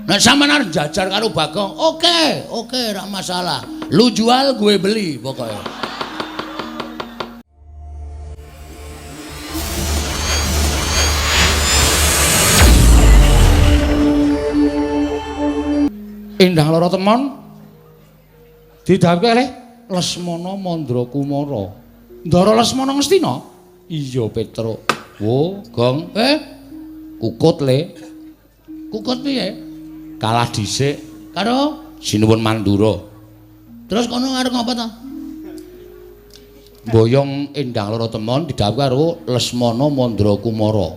Nek sampean arep jajar karo Bagong, oke, ora masalah. Lu jual gue beli pokoknya. Indah lara temon didhawuhke oleh Lesmana Mandrakumara. Ndara Lesmana Ngastina? Iya, Petruk. Wo, Gong. Kukut le. Kukut piye? Kalah dhisik karo Sinuwun Mandura. Terus kono arep ngapa ta? Boyong Endang Lara Temon didhawuhke karo Lesmana Mandrakumara.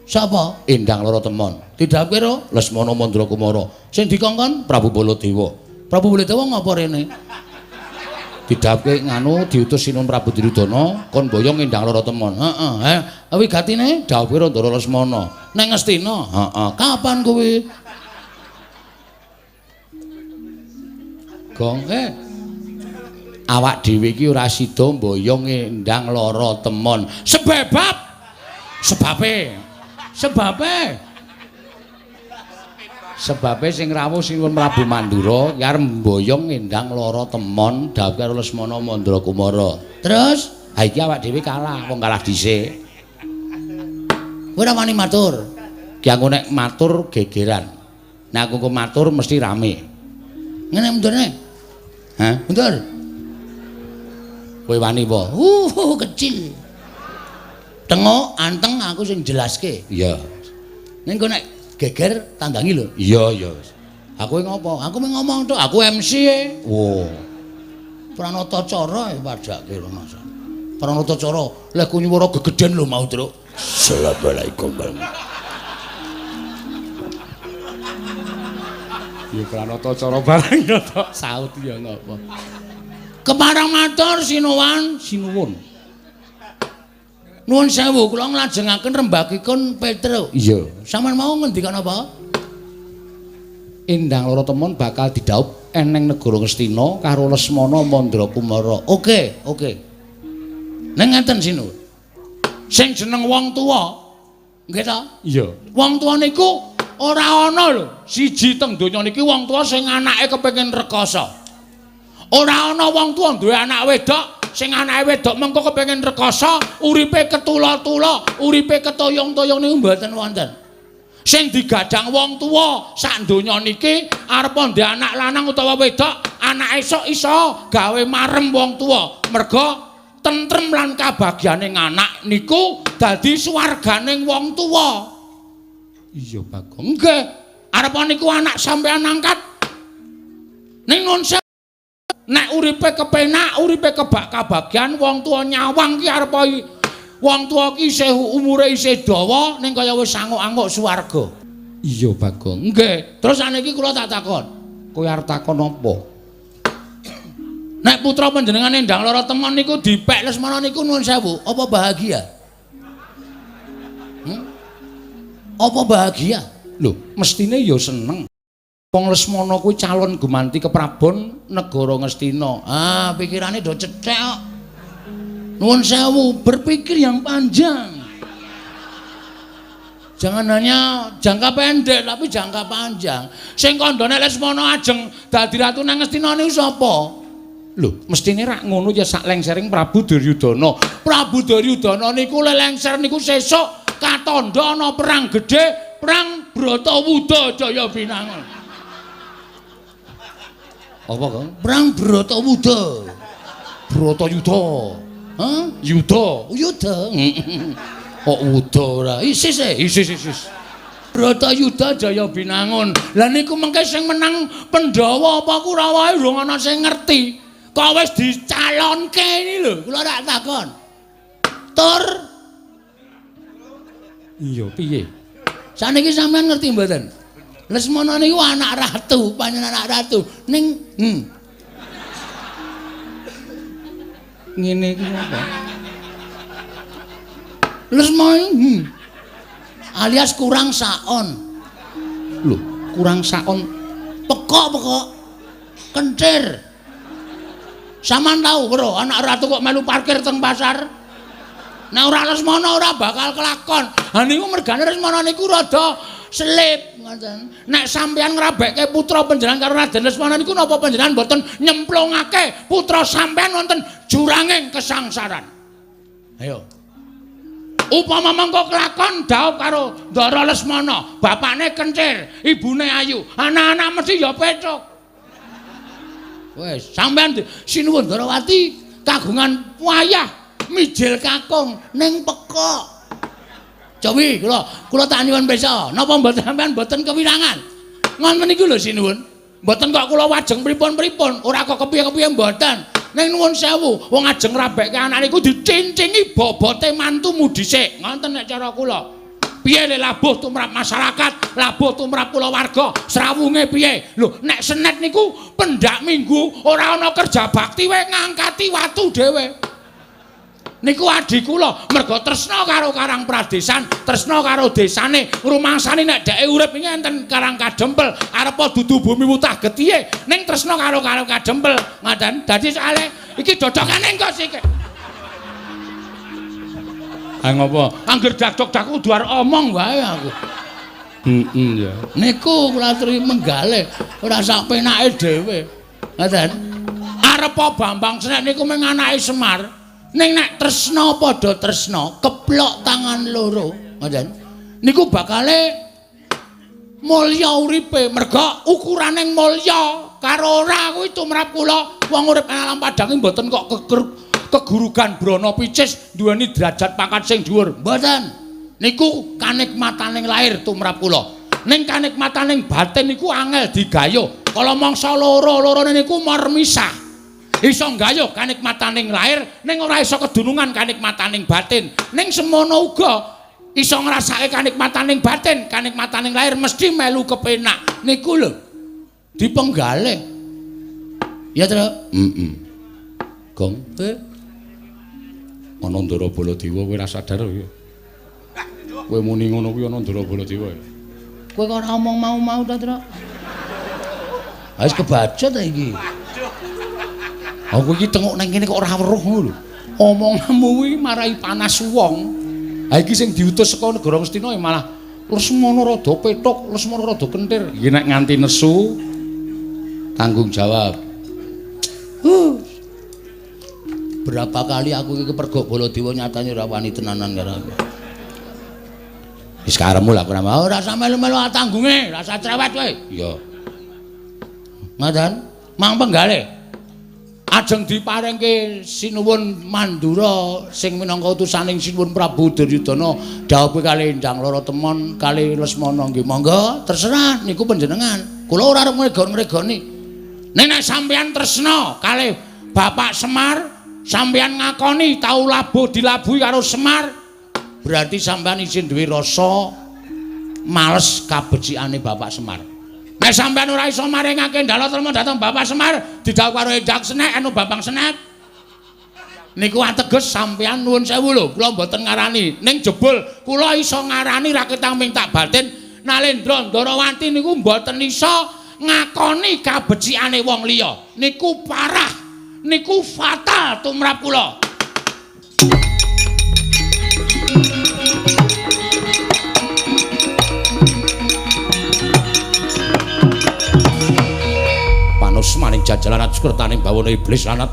Sapa? Endang Lara Temon. Didhawuhke karo Lesmana Mandrakumara. Sing dikongkon Prabu Baladewa. Prabu Baladewa ngapa rene? Didhawuhke nganu diutus Sinuwun Prabu Duryudana kon boyong Endang Lara Temon. Heeh. Wigatine dawuhke karo Ndara Lesmana. Ning Ngastina? Heeh. Kapan kuwi? Gong awak dhewe iki ora sida mboyong Endang Lara Temon. Sebabe sing rawuh Sinuwun Prabu Mandura arep mboyong Endang Lara Temon dawuh karo Lesmana Mandrakumara. Terus ha iki awak dhewe kalah, wong kalah dhisik. Kowe ora wani matur. Ki aku nek matur gegeran. Nek aku matur mesti rame. Ngene mundurne. Hah? Mundur. Kowe wani apa? Kecil. Tengok anteng aku sing jelaske. Iya. Ning kok nek geger tandangi lho. Iya. Aku ngopo? Aku ngomong tok, aku MC e. Wo. Pranata cara padake lho Mas. Pranata cara lek ku nyuwara gegeden lho mau, Truk. Assalamualaikum. Ya pranata cara bareng ya tok saut ya ngopo. Keparang matur sinuwun. Nuwun sewu kula nglajengaken rembakipun Petruk. Iya. Sampeyan mau ngendikan apa? Endang Lara Temon bakal didhawuh eneng negara Ngastina karo Lesmana Mandrakumara. Oke. Ning ngeten sinuwun. Sing jeneng wong tuwa. Nggih ta? Iya. Wong tuwa niku ora ana lho siji teng donya niki wong tuwa sing anake kepengin rekoso. Ora ana wong tuwa duwe anak wedok sing anake wedok mengko kepengin rekoso, uripe ketula-tula, uripe ketoyong-toyong niku mboten wonten. Sing digadhang wong tuwa sak donya niki arep ndek anak lanang utawa wedok, anake esuk iso gawe marem wong tuwa. Merga tentrem lan kabagyaning anak niku dadi swarganing wong tuwa. Iya, Bagong. Nggih. Arep niku anak sampean angkat. Ning ngonse nek uripe kepenak, uripe kebak kabagyan wong tuwa nyawang ki arep wong tuwa ki isih umure isih dawa ning kaya wis anguk-anguk swarga. Iya, Bagong. Nggih. Terus saniki kula tak takon. Kowe arep takon apa? Nek putra panjenengan Endang Lara Temon niku dipek Lesmana niku nuwun sewu, apa bahagia? Apa bahagia? Lho, mestine ya seneng. Wong Lesmana kuwi calon gumanti keprabon negara Ngastina. Pikirane do cethek kok. Nuwun sewu, berpikir yang panjang. Jangan hanya jangka pendek tapi jangka panjang. Sing kandhane Lesmana ajeng dadi ratu nang Ngastina niku sapa? Lho, mestine rak ngono ya sak lengsering Prabu Duryudana. Prabu Duryudana niku lengser niku sesuk katandha ana perang gedhe, perang Bratawuda Jaya Binangun. Apa, Kang? Perang Bratawuda. Bratayuda. Hah? Yuda. Kok wuda ora? Isis. Bratayuda Jaya Binangun. Lah niku mengke sing menang Pandhawa apa Kurawa durung ana sing ngerti. Kok wis dicalonke iki lho, kula tak takon. Tur iya piye? Saniki sampean ngerti mboten? Lesmana niku anak ratu, panjenengan anak ratu. Ning ngene iki apa? Lesmana alias kurang saon. Lho, kurang saon. Pekok. Kencir. Saman tahu, Bro, anak ratu kok melu parkir teng pasar? Nek ora Lesmana ora bakal kelakon. Ha niku mergane Lesmana niku rada selip ngoten. Nek sampeyan ngrabekke putra panjenengan karo Raden Lesmana niku napa panjenengan mboten nyemplungake putra sampeyan wonten juranging kesangsaran. Ayo. Upama mangko kelakon dhaup karo Ndara Lesmana, bapakne kencir, ibune ayu, anak-anak mesti ya pecuk. Wes, sampeyan sinuwun Ndarawati kagungan wayah mijil kakung ning pekok. Jawi kula tak nyuwun pesa, napa mboten sampeyan mboten kewirangan. Ngoten niku lho sinuwun. Mboten kok kula wajeng pripun-pripun, ora kok kepiye-kepiye mboten. Ning nuwun sewu, wong ajeng rabekke anak niku dicincingi bobote mantumu dhisik. Ngoten nek cara kula. Piye le labuh tumrap masyarakat, labuh tumrap kulawarga, srawunge piye? Lho, nek senet niku pendak minggu ora ana kerja bakti wae ngangkati watu dhewe. Niku adi kula mergo tresna karo Karang Pradesan, tresna karo desane, rumangsane nek dheke urip iki enten Karang Kadempel, arepa dudu bumi wutah getihe, ning tresna karo Kadempel. Ngaten. Dadi soalé iki dodokane engko sik. Ah ngopo? Angger dak-dak kudu arep omong wae aku. Ya. Niku kula aturi menggale ora sak penake dhewe. Ngoten. Arepa Bambang Senet niku mung anake Semar. Ning nek tresna padha tresna, keplok tangan loro. Ngoten. Niku bakale mulya uripe merga ukurane mulya karo ora kuwi tumrap kula wong urip ing alam padang mboten kok kegurugan brana picis duweni derajat pangkat sing dhuwur. Mboten. Niku kanikmataning lair tumrap kula. Ning kanikmataning batin niku angel digayuh. Kala mangsa loro-lorone niku mar misah. Iso gayuh kanikmataning lair ning ora iso kedunungan kanikmataning batin. Ning semono uga iso ngrasake kanikmataning batin, kanikmataning lair mesti melu kepenak. Niku lho dipenggalih. Ya, Tru? Gong. Ana Ndara Baladewa kowe ora sadar ya. Kowe muni ngono kuwi ana Ndara Baladewa. Kowe kok ora omong mau-mau ta, Tru? Wis kebaca ta iki. Aku iki tengok nang kene kok ora weruh ngono lho. Omonganmu kuwi marai panas wong. Ha iki sing diutus saka negara Ngastina malah Lesmana rada petuk, Lesmana rada kentir. Iki nek nganti nesu tanggung jawab. Berapa kali aku iki kepergok Baladewa nyatane ora wani tenanan karo aku. Wis karepmu lah ora usah melu-melu tanggunge, ora usah cerewet kowe. Iya. Ngoten, mang penggalih. Ajeng diparingke sinuwun Mandura sing minangka utusaning sinuwun Prabu Duryudana dhawuhe kali Endang Lara Temon kali Lesmana nggih monggo terserah niku panjenengan. Kula ora arep ngregon-ngregoni. Nek sampeyan tresna kali Bapak Semar, sampeyan ngakoni tau labuh dilabuhi karo Semar, berarti sampeyan isin duwe rasa males kabecikane Bapak Semar. Nek sampeyan ora iso maringake Ndalatrema dhateng Bapak Semar, didhawuh karo Endang Senek anu Bambang Senet. Niku ateges sampeyan nuwun sewu lho, kula mboten ngarani. Ning jebul kula iso ngarani ra ketang mintak batin, Nalendra Ndarawati niku mboten iso ngakoni kabecikane wong liya. Niku parah. Niku fatal tumrap kula. Panus maning jajalan sukretaning bawana iblis lanat.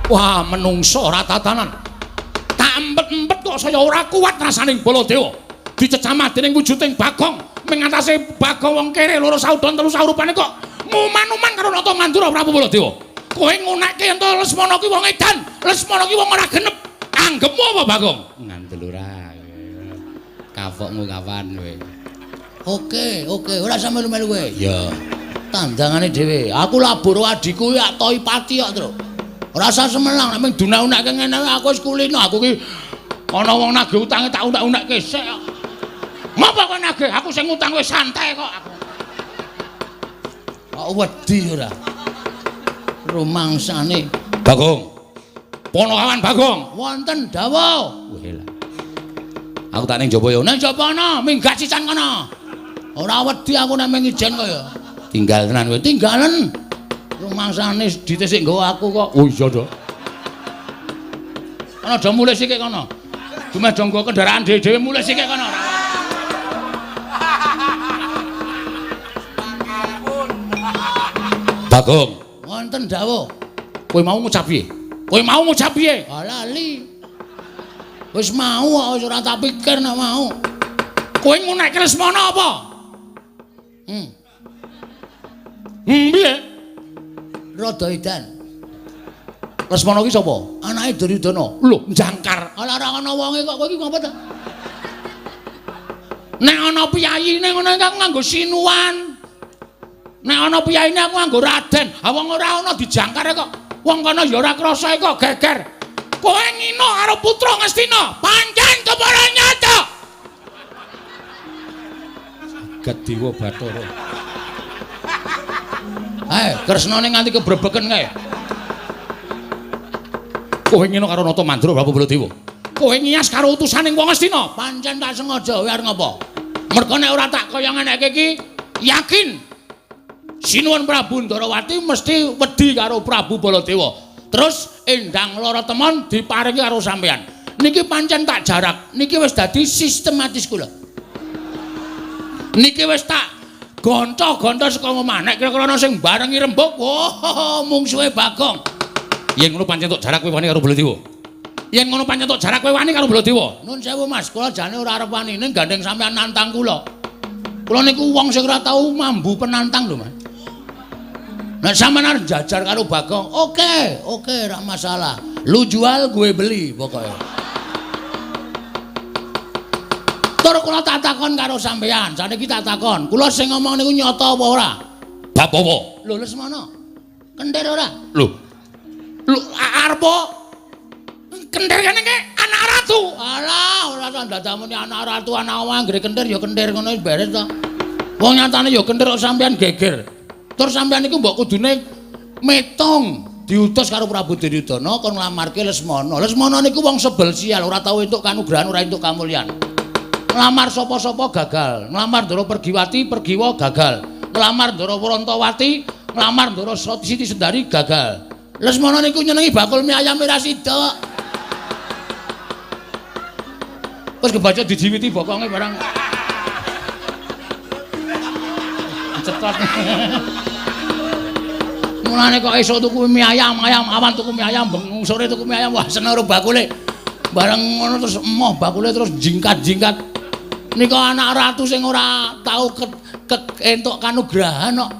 Wah, menungso ora tatanan. Tak empet-empet kok saya ora kuat rasaning Baladewa. Dicecamat dening wujuding Bagong, mengatasi Bagong wong kere loro saudon telu saurupane kok nguman-uman karo Nata Mandura Prabu Baladewa. Kowe ngunekke ento Lesmana ki wong edan, Lesmana ki wong ora genep. Anggepmu apa, Bagong? Ngandel ora. Kafokmu kapan kowe? Oke, ora sampe melu kowe. Ya. Tandangane dhewe. Aku labur adikku ya Toipati kok, Tru. Ora usah semelang nek mung dunak-unakke ngene aku wis kulino. Aku ki ana wong nagih utange tak unak-unakke sik kok. Ngopo kowe nagih? Aku sing utang kowe santai kok aku. Kok wedi ora? Rumangsane Bagong. Ponokawan Bagong. Wonten dawuh. Weh lah. Aku tak ning jaba ya. Ning jaba ana, minggat sisan kono. Ora wedi aku nek mung ijen kok ya. Tinggal tenan kowe, tinggalen. Rumangsane ditisik nggawa aku kok. Oh iya to. Ana do mulih sik kono. Dumeh do nggo kendaraan dhewe-dhewe mulih sik kono. Bagong. Wonten dawuh. Kowe mau ngucap piye? Kowe mau ngucap piye? Ah lali. Wis mau kok ora tak pikir nek mau. Kowe ngunekke Lesmana apa? Piye? Rada edan. Lesmana ki sapa? Anake Duryudana. Lho, jangkar. Ala ora ana wonge kok kowe iki ngapa ta? Nek ana piyayine ngono iki aku nganggo sinuan. Nek ana piyayine aku nganggo Raden. Ha wong ora ana dijangkare kok. Wong kono ya ora krasa kok geger. Kowe ngino karo putra Ngastina. Pancen kepara nyata. Gadiwa Bathara. Kresnane nganti kebrebeken kae. Kowe ngino karo Nata Mandra Prabu Baladewa. Kowe ngiyas karo utusaning wong Astina. Pancen tak sengaja kowe arep ngopo? Mergo nek ora tak kaya ngenekke iki, yakin Sinuwun Prabu Ndarawati mesti wedi karo Prabu Baladewa. Terus endang lara temon diparingi karo sampean. Niki pancen tak jarak. Niki wis dadi sistematis kula. Niki wis tak gonta-gonta saka omah. Nek kira-kira ana sing barengi rembug, wah mungsuhe Bagong. Yen ngono pancen tok jarak kowe wani karo Baladewa. Yen ngono pancen tok jarak kowe wani karo Baladewa. Nun sewu Mas, kula jane ora arep wani ning gandeng sampean nantang kula. Kula niku wong sing ora tau mambu penantang lho Mas. Nek sampean arep jajar karo Bagong, oke, ora masalah. Lu jual gue beli pokoknya. Tur kula tak takon karo sampean, saniki tak takon. Kula sing ngomong niku nyata apa ora? Bab apa? Lho Lesmana. Kentir ora? Lho arep kentir kene iki anak ratu. Alah, ora tak dadamune anak ratu anak omah anggere kentir ya kentir ngono beres to. Wong nyatane ya kentir kok sampean geger. Tur sampean niku mbok kudune metong diutus karo Prabu Duryudana kon nglamarke Lesmana. Lesmana niku wong sebel sial, ora tau entuk kanugrahan, ora entuk kamulyan. Nglamar sapa-sapa gagal. Nglamar Ndara Pergiwati, Pergiwa gagal. Nglamar Ndara Wrantawati, nglamar Ndara Siti Sendari gagal. Lesmana niku nyenengi bakul mie ayam ora sida. Wis kebaca dijiwiti bokonge barang. Cetot. Mulane kok esuk tuku mie ayam, awan tuku mie ayam, bengung sore tuku mie ayam, wah seneng karo bakule. Bareng ngono terus emoh bakule terus jingkat-jingkat. Nika anak ratu sing ora tau entuk kanugrahan kok.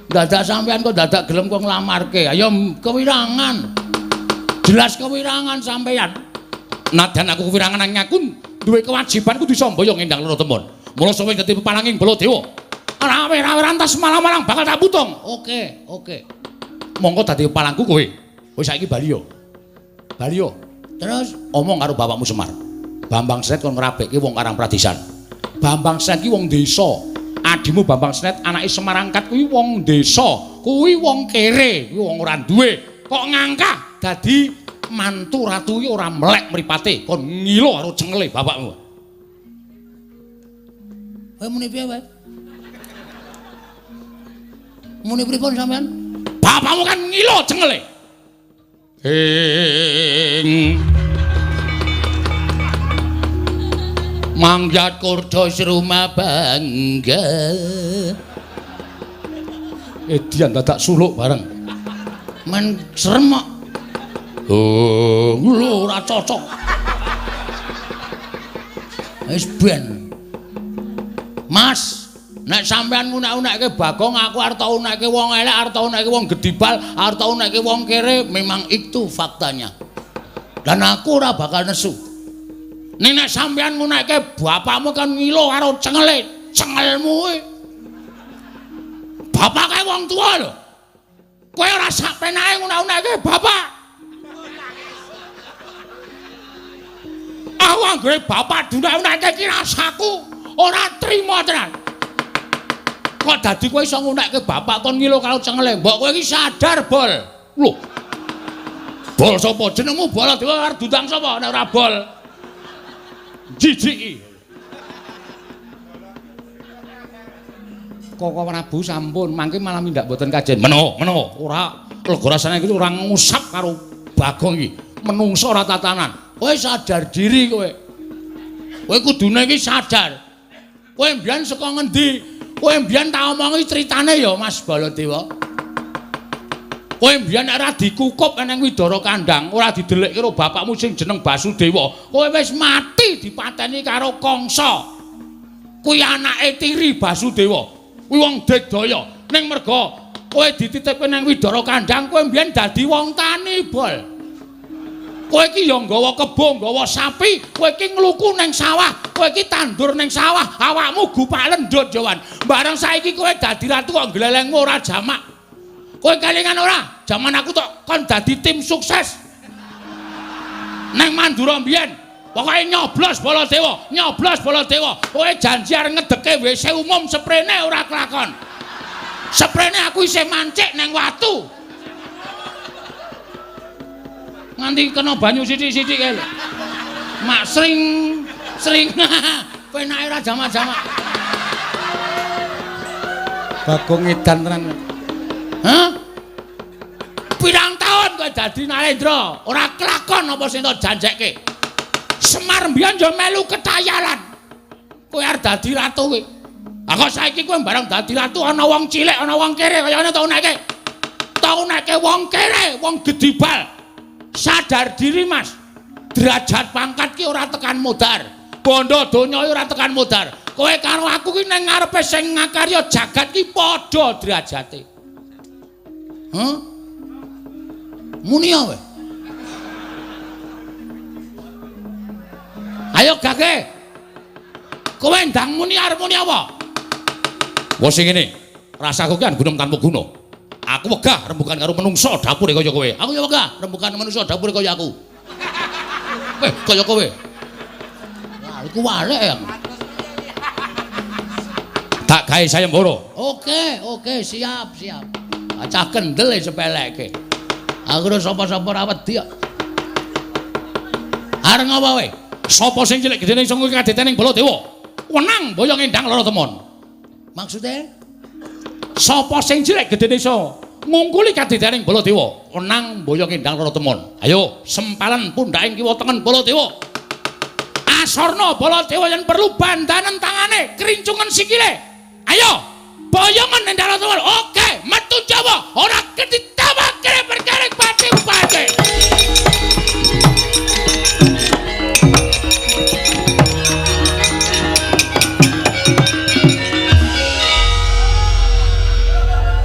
Dadak sampean kok dadak gelem kok nglamarke. Ayo kewirangan. Jelas kewirangan sampean. Nadan aku kewirangan nang aku duwe kewajiban kudu sambaya ngendang lara temon. Mula sowe dadi pepalanging Baladewa. Rawe-rawe rantas malang-malang bakal tak putung. Oke. Monggo dadi kepalangku kowe. Kowe saiki bali yo. Terus omong karo bapakmu Semar. Bambang Sret kon ngrabekke wong Karang Pradisan. Bambang Sret ki wong desa. Adimu Bambang Sret anake Semar Angkat kuwi wong desa. Kuwi wong kere, kuwi wong ora duwe. Kok ngangkah dadi mantu ratu iki ora melek mripate. Kon ngilo karo cengele bapakmu. Kowe muni piye wae? Muni pripun sampean? Bapakmu kan ngilo cengele. Mangjat kurda sruma bangga. Edian dadak suluk bareng. Men sremek. Oh, lho ora cocok. Wis ben. Mas, nek sampean ngunek-unekke Bagong, aku arep tau unekke wong elek, arep tau unekke wong gedibal, arep tau unekke wong kere, memang itu faktanya. Dan aku ora bakal nesu. Nek sampean ngunekke bapakmu kan ngilo karo cengelmu kuwi. Bapake wong tuwa lho. Kowe ora sak penake ngunek-unekke bapak. Aku anggere bapak dunek-unekke iki rasaku ora trima tenan. Kok dadi kowe iso ngunekke bapak kon ngilo karo cengele? Mbok kowe iki sadar, Bol. Lho. Bol sapa? Jenengmu Baladewa arep dundang sapa nek ora Bol? Jijiki. Koko Prabu sampun mangke malah mindak mboten kajen. Menawa ora lega rasane iki ora ngusap karo Bagong iki. Menungso ora tatanan. Kowe sadar diri kowe. Kowe kudune iki sadar. Kowe mbiyen saka ngendi? Kowe mbiyen tak omongi critane ya Mas Baladewa. Kowe mbiyen nek ora dikukup ning Widara Kandang, ora didelik karo bapakmu sing jeneng Basudewa, kowe wis mati dipateni karo Kangsa. Kuwi anake tiri Basudewa. Kuwi wong Digdaya. Ning merga kowe dititipke ning Widara Kandang, kowe mbiyen dadi wong tani, Bol. Kowe iki ya nggawa kebo, nggawa sapi, kowe iki ngluku ning sawah, kowe iki tandur ning sawah, awakmu gupak lendut Jawan. Bareng saiki kowe dadi ratu kok glelengmu ora jamak. Kowe kelingan ora? Jaman aku tok kon dadi tim sukses. Neng Mandura mbiyen, pokoke nyoblos Baladewa, nyoblos Baladewa. Kowe janji arep ngedeke WC umum sprene ora kelakon. Sprene aku isih mancik neng watu. Nganti kena banyu sithik-sithik kae lho. Mak sring penake ora jamak-jamak. Bagong edan tenan. Hah? Pirang tahun kowe dadi Narendra, ora kelakon apa sing tak janjekke. Semar mbiyen yo melu ketayalan. Kowe arep dadi ratu kowe. Lah kok saiki kowe bareng dadi ratu ana wong cilik, ana wong kere kaya ngene tau neke. Tau neke wong kere, wong gedibal. Sadar diri, Mas. Derajat pangkat ki ora tekan modar. Bondo donya ora tekan modar. Kowe karo aku ki ning ngarepe sing ngakarya jagat ki padha derajate. Hah? Muni apa? Ayo gage. Kowe ndang muni arep muni apa? Wes sing ngene, rasaku ki gunung tanpa guna. Aku wegah rembugan karo menungso dapure kaya kowe. Aku ya wegah rembugan menungso dapure kaya aku. Kaya kowe. Wah, iku walek ya. Tak gawe sayembara. Oke, siap. Acah kendel sepeleke. Aku ora sapa-sapa ra wedi kok. Areng apa kowe? Sapa sing cilik gedene iso kuwi kadetening Baladewa? Wenang boyo ngendang lara temon. Maksude? Sapa sing cilik gedene iso ngungkuli kadetening Baladewa? Wenang boyo ngendang lara temon. Ayo, sempalan pundhaking kiwa tengen Baladewa. Asorna Baladewa yen perlu bandanen tangane, kerincungan sikile. Ayo! Boyongan nendara teman, oke, metu Jawa, ora ketitawa kere perkarek pati-pati.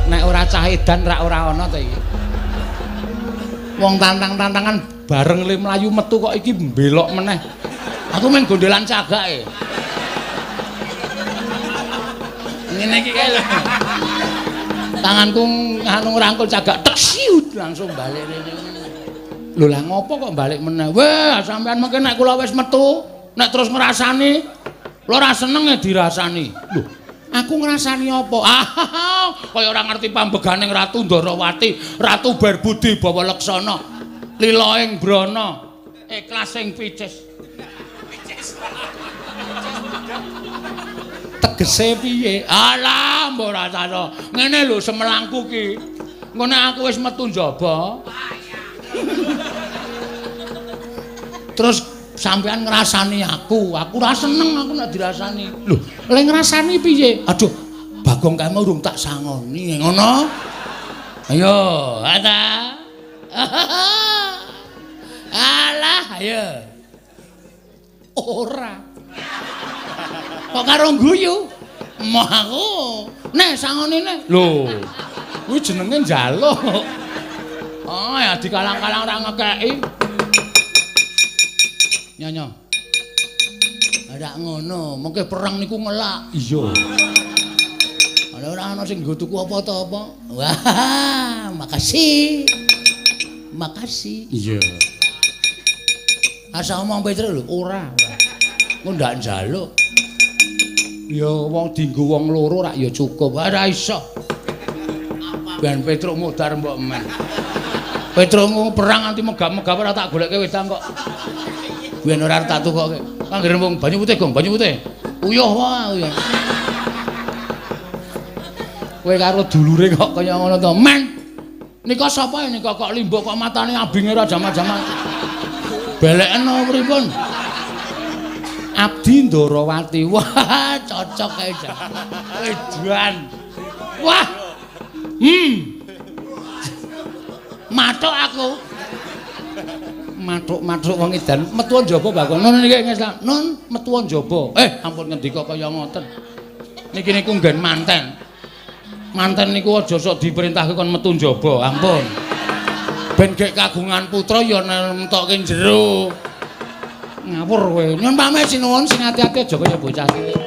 Nek ora cah edan rak ora ana to iki. Wong tantang-tantangan bareng le mlayu metu kok iki mbelok meneh. Aku main gondelan cagake. Ngene iki kae lho. Tanganku anu ngrangkul cagak tek siut langsung balik rene. Lho lah ngopo kok balik meneh? Weh, sampean mengke nek kula wis metu, nek terus ngrasani, lho ora seneng ya dirasani. Lho, aku ngrasani apa? Kaya ora ngerti pambeganing Ratu Ndarawati, Ratu Barbudi Bawa Leksana, Lilaing Brana, Iklasing Picis. Tegese piye? Alah, mbok rasane. Ngene lho semelangku ki. Ngene aku wis metu njaba. Terus sampean ngrasani aku ora seneng aku nek dirasani. Lho, le ngrasani piye? Aduh, Bagong kae urung tak sangoni ngono. Ayo, ada. Alah, ayo. Ora. Kok karo guyu? Moh aku. Nek sangonine. Lho. Kuwi jenenge njaluk. Oh, ya dikalang-kalang ora ngekeki. Nyonya. Ada ngono, mengke perang niku ngelak. Iya. Ana ora ana sing nggo tuku apa to apa? Wah, makasih. Makasih. Iya. Asa omong Petro lho, ora. Engko ndak njaluk. Ya wong dienggo wong loro rak ya cukup. Ora iso. Ben Petruk mudar mbok men. Petruk perang nganti megap-megap ora tak goleke wedang kok. Biyen ora tak tukoke. Kangge rembung banyu putih, Gong, banyu putih. Uyuh wae. Kowe karo dulure kok kaya ngono to, Men. Nika sapa nika kok limbuk kok matane abinge ora jaman-jaman. Beleken apa pripun? Abdi Ndarawati. Wah, cocok kae jan. Edan. Wah. Mathuk aku. Mathuk wong edan metu njaba Bagong. Nun niki ngesla. Nun metu njaba. Ampun ngendika kaya ngoten. Niki niku nggen manten. Manten niku aja sok diperintahke kon metu njaba. Ampun. Ben gek kagungan putra ya nemtokke jero. Ngawur kowe. Nyuwun pamit sinuwun sing ati-ati aja kaya bocah cilik.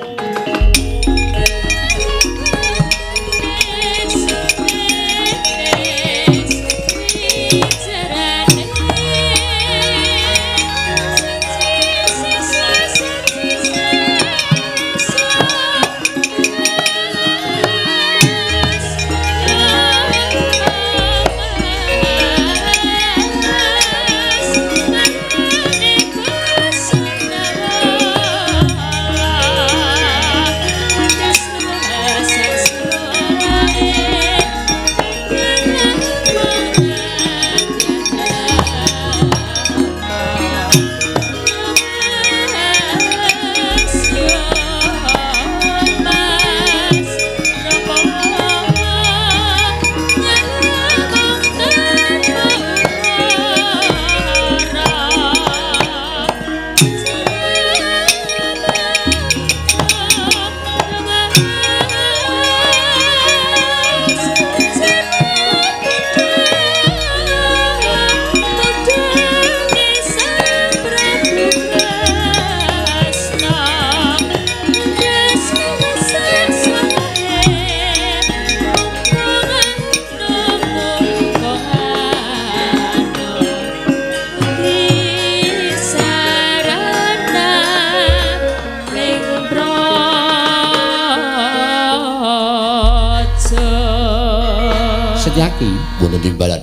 Setyaki wonten timbalan.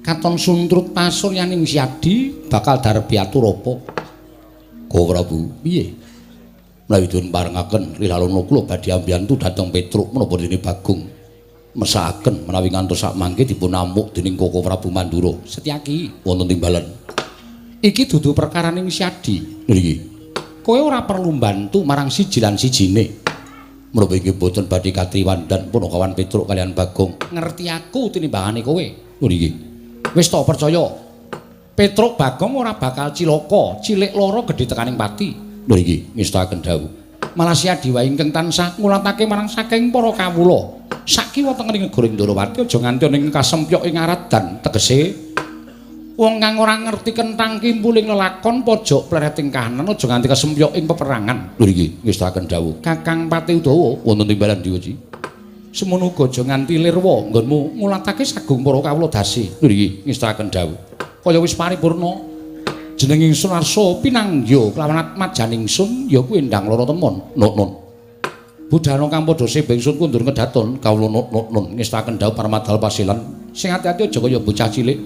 Katon suntrut pasuryaning Siadi bakal darebi atur apa? Ko Prabu, piye? Menawi dipun parengaken Rilalana kula badhe ambiyantu dhateng Petruk menapa dene Bagong mesakaken menawi ngantos sak mangke dipun amuk dening Koko Prabu Mandura. Setyaki wonten timbalan. Iki dudu perkaraning Siadi. Niki. Kowe ora perlu mbantu marang siji lan sijine. Menapa inggih boten badhe katriwandan Punakawan Petruk kalian Bagong. Ngerti aku tinimbangane kowe. Niki. Wis ta percaya. Petruk Bagong ora bakal cilaka, cilik loro gedhe tekaning pati. Niki ngestaken dawuh. Malah Siadi wae ingkang tansah ngulatake marang saking para kawula. Sakiwa tengening negoring Ndorowati aja nganti ning kasempyok ing aradan. Tegese wong kang ora ngerti kenthang kimpuling lelakon pojok plereting kahanan aja nganti kasempyok ing peperangan. Lho iki ngestaken dawuh. Kakang Pati Udawa wonten timbalan Diwaji. Semono uga aja nganti lirwa nggonmu ngulatake sagung para kawula dasi. Lho iki ngestaken dawuh. Kaya wis paripurna jeneng ingsun arsa pinanggya kelawan majaning ingsun ya kuwi ndang lara temon. Nun. Budhana kang padha sembeng ingsun kundur kedaton kawula nun ngestaken dawuh Paramadal Pasilan. Sing ati-ati aja kaya bocah cilik.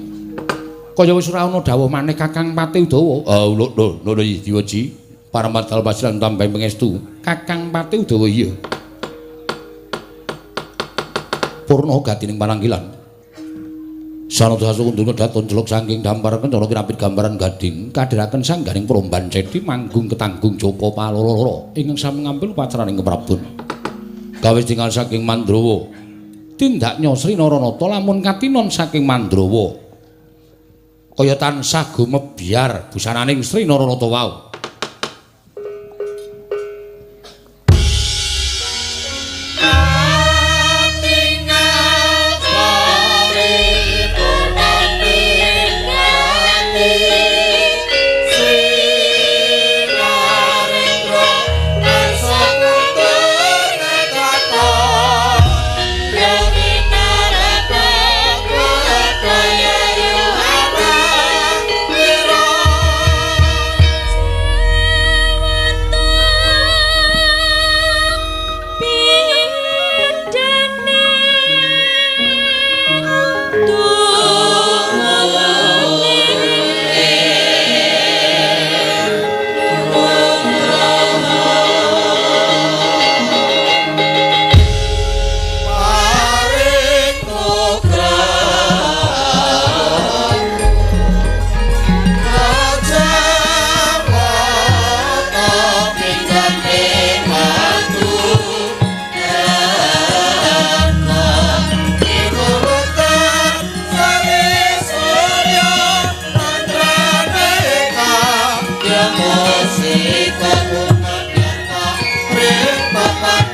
Kaya wis ora ana dawuh maneh Kakang Pati Udawa. Lho Diwaji. Paramadal Pasilan tambah pangestu. Kakang Pati Udawa iya. Purna gatining pananggilan. Sanada kundur kedaton celuk saking dampar kencana kirapit gambaran gading kadhiraken sanggaring Promban Cedi manggung ketanggung Japa Paloro ingkang sami ngambil pacaraning keprabun. Kawis tinggal saking Mandrawa. Tindaknya Sri Naranata lamun katinon saking Mandrawa. Kaya tansah gumebyar busananing Sri Naranata wau.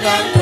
Kakang